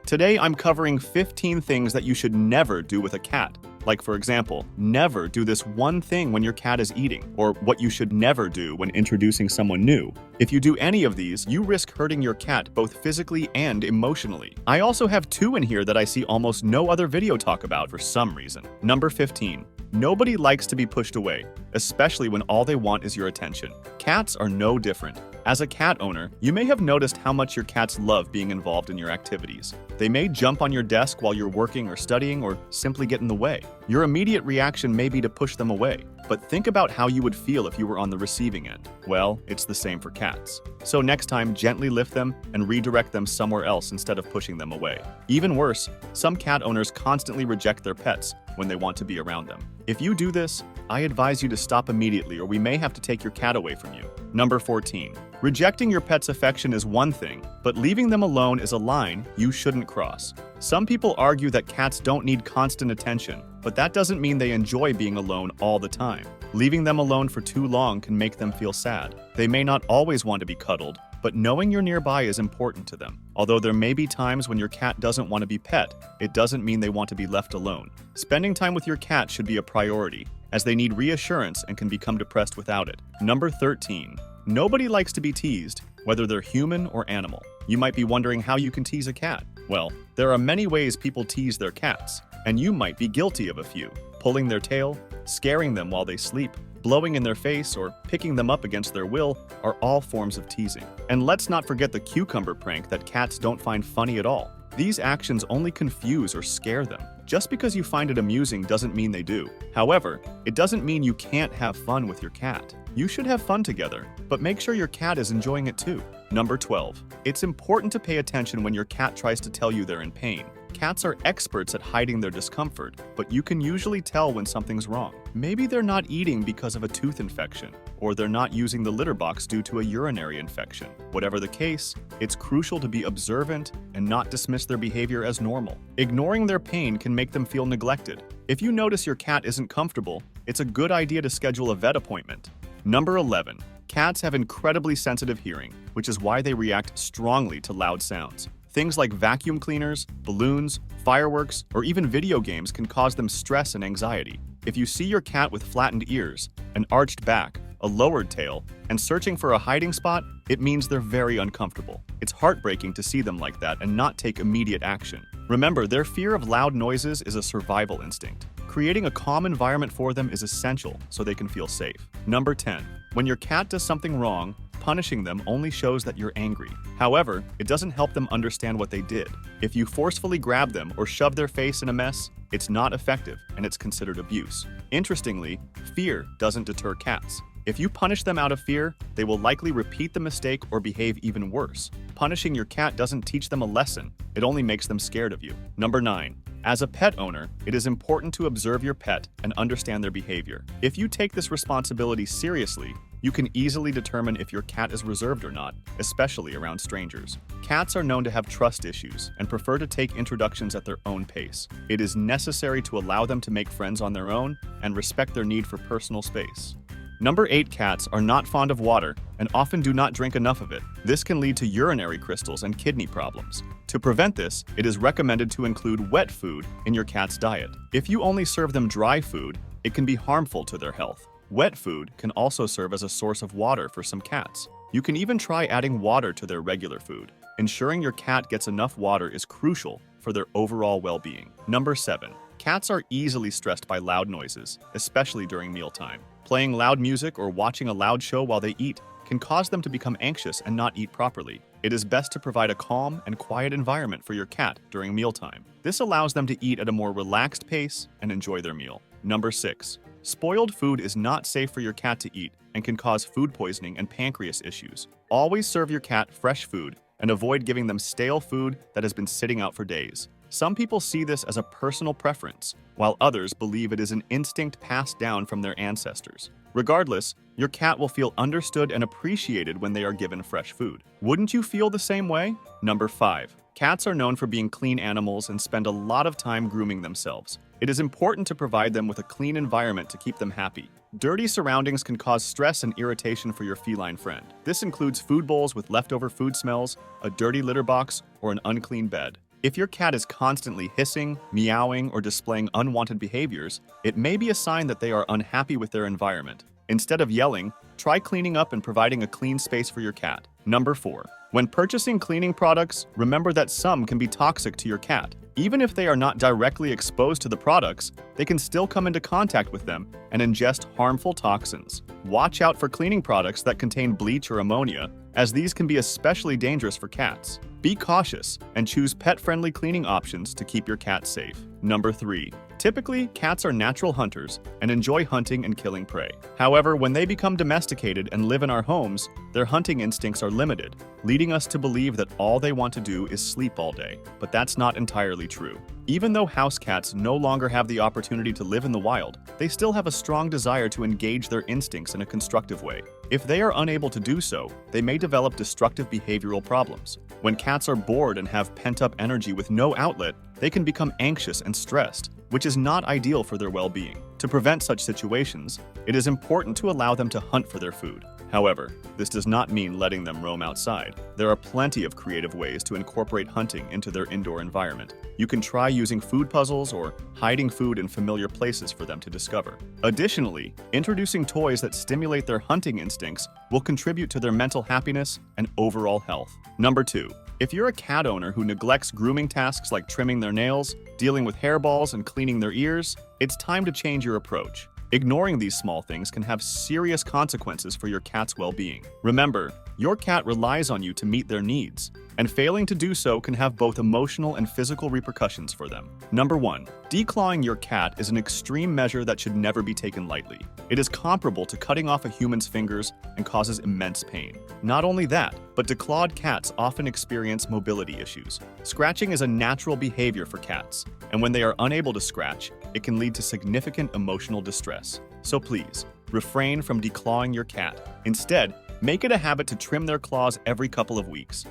Today I'm covering 15 things that you should never do with a cat. Like, for example, never do this one thing when your cat is eating, or what you should never do when introducing someone new. If you do any of these, you risk hurting your cat both physically and emotionally. I also have 2 in here that I see almost no other video talk about for some reason. Number 15. Nobody likes to be pushed away, especially when all they want is your attention. Cats are no different. As a cat owner, you may have noticed how much your cats love being involved in your activities. They may jump on your desk while you're working or studying, or simply get in the way. Your immediate reaction may be to push them away, but think about how you would feel if you were on the receiving end. Well, it's the same for cats. So next time, gently lift them and redirect them somewhere else instead of pushing them away. Even worse, some cat owners constantly reject their pets when they want to be around them. If you do this, I advise you to stop immediately, or we may have to take your cat away from you. Number 14. Rejecting your pet's affection is one thing, but leaving them alone is a line you shouldn't cross. Some people argue that cats don't need constant attention, but that doesn't mean they enjoy being alone all the time. Leaving them alone for too long can make them feel sad. They may not always want to be cuddled, but knowing you're nearby is important to them. Although there may be times when your cat doesn't want to be pet, it doesn't mean they want to be left alone. Spending time with your cat should be a priority, as they need reassurance and can become depressed without it. Number 13. Nobody likes to be teased, whether they're human or animal. You might be wondering how you can tease a cat. Well, there are many ways people tease their cats, and you might be guilty of a few. Pulling their tail, scaring them while they sleep, blowing in their face, or picking them up against their will are all forms of teasing. And let's not forget the cucumber prank that cats don't find funny at all. These actions only confuse or scare them. Just because you find it amusing doesn't mean they do. However, it doesn't mean you can't have fun with your cat. You should have fun together, but make sure your cat is enjoying it too. Number 12. It's important to pay attention when your cat tries to tell you they're in pain. Cats are experts at hiding their discomfort, but you can usually tell when something's wrong. Maybe they're not eating because of a tooth infection, or they're not using the litter box due to a urinary infection. Whatever the case, it's crucial to be observant and not dismiss their behavior as normal. Ignoring their pain can make them feel neglected. If you notice your cat isn't comfortable, it's a good idea to schedule a vet appointment. Number 11. Cats have incredibly sensitive hearing, which is why they react strongly to loud sounds. Things like vacuum cleaners, balloons, fireworks, or even video games can cause them stress and anxiety. If you see your cat with flattened ears, an arched back, a lowered tail, and searching for a hiding spot, it means they're very uncomfortable. It's heartbreaking to see them like that and not take immediate action. Remember, their fear of loud noises is a survival instinct. Creating a calm environment for them is essential so they can feel safe. Number 10. When your cat does something wrong, punishing them only shows that you're angry. However, it doesn't help them understand what they did. If you forcefully grab them or shove their face in a mess, it's not effective and it's considered abuse. Interestingly, fear doesn't deter cats. If you punish them out of fear, they will likely repeat the mistake or behave even worse. Punishing your cat doesn't teach them a lesson, it only makes them scared of you. Number 9. As a pet owner, it is important to observe your pet and understand their behavior. If you take this responsibility seriously, you can easily determine if your cat is reserved or not, especially around strangers. Cats are known to have trust issues and prefer to take introductions at their own pace. It is necessary to allow them to make friends on their own and respect their need for personal space. Number 8. Cats are not fond of water and often do not drink enough of it. This can lead to urinary crystals and kidney problems. To prevent this, it is recommended to include wet food in your cat's diet. If you only serve them dry food, it can be harmful to their health. Wet food can also serve as a source of water for some cats. You can even try adding water to their regular food. Ensuring your cat gets enough water is crucial for their overall well-being. Number 7. Cats are easily stressed by loud noises, especially during mealtime. Playing loud music or watching a loud show while they eat can cause them to become anxious and not eat properly. It is best to provide a calm and quiet environment for your cat during mealtime. This allows them to eat at a more relaxed pace and enjoy their meal. Number 6. Spoiled food is not safe for your cat to eat and can cause food poisoning and pancreas issues. Always serve your cat fresh food and avoid giving them stale food that has been sitting out for days. Some people see this as a personal preference, while others believe it is an instinct passed down from their ancestors. Regardless, your cat will feel understood and appreciated when they are given fresh food. Wouldn't you feel the same way? Number 5. Cats are known for being clean animals and spend a lot of time grooming themselves. It is important to provide them with a clean environment to keep them happy. Dirty surroundings can cause stress and irritation for your feline friend. This includes food bowls with leftover food smells, a dirty litter box, or an unclean bed. If your cat is constantly hissing, meowing, or displaying unwanted behaviors, it may be a sign that they are unhappy with their environment. Instead of yelling, try cleaning up and providing a clean space for your cat. Number 4. When purchasing cleaning products, remember that some can be toxic to your cat. Even if they are not directly exposed to the products, they can still come into contact with them and ingest harmful toxins. Watch out for cleaning products that contain bleach or ammonia, as these can be especially dangerous for cats. Be cautious and choose pet-friendly cleaning options to keep your cat safe. Number 3. Typically, cats are natural hunters and enjoy hunting and killing prey. However, when they become domesticated and live in our homes, their hunting instincts are limited, leading us to believe that all they want to do is sleep all day. But that's not entirely true. Even though house cats no longer have the opportunity to live in the wild, they still have a strong desire to engage their instincts in a constructive way. If they are unable to do so, they may develop destructive behavioral problems. When cats are bored and have pent-up energy with no outlet, they can become anxious and stressed, which is not ideal for their well-being. To prevent such situations, it is important to allow them to hunt for their food. However, this does not mean letting them roam outside. There are plenty of creative ways to incorporate hunting into their indoor environment. You can try using food puzzles or hiding food in familiar places for them to discover. Additionally, introducing toys that stimulate their hunting instincts will contribute to their mental happiness and overall health. Number 2. If you're a cat owner who neglects grooming tasks like trimming their nails, dealing with hairballs, and cleaning their ears, it's time to change your approach. Ignoring these small things can have serious consequences for your cat's well-being. Remember, your cat relies on you to meet their needs, and failing to do so can have both emotional and physical repercussions for them. Number 1. Declawing your cat is an extreme measure that should never be taken lightly. It is comparable to cutting off a human's fingers and causes immense pain. Not only that, but declawed cats often experience mobility issues. Scratching is a natural behavior for cats, and when they are unable to scratch, it can lead to significant emotional distress. So please, refrain from declawing your cat. Instead, make it a habit to trim their claws every couple of weeks.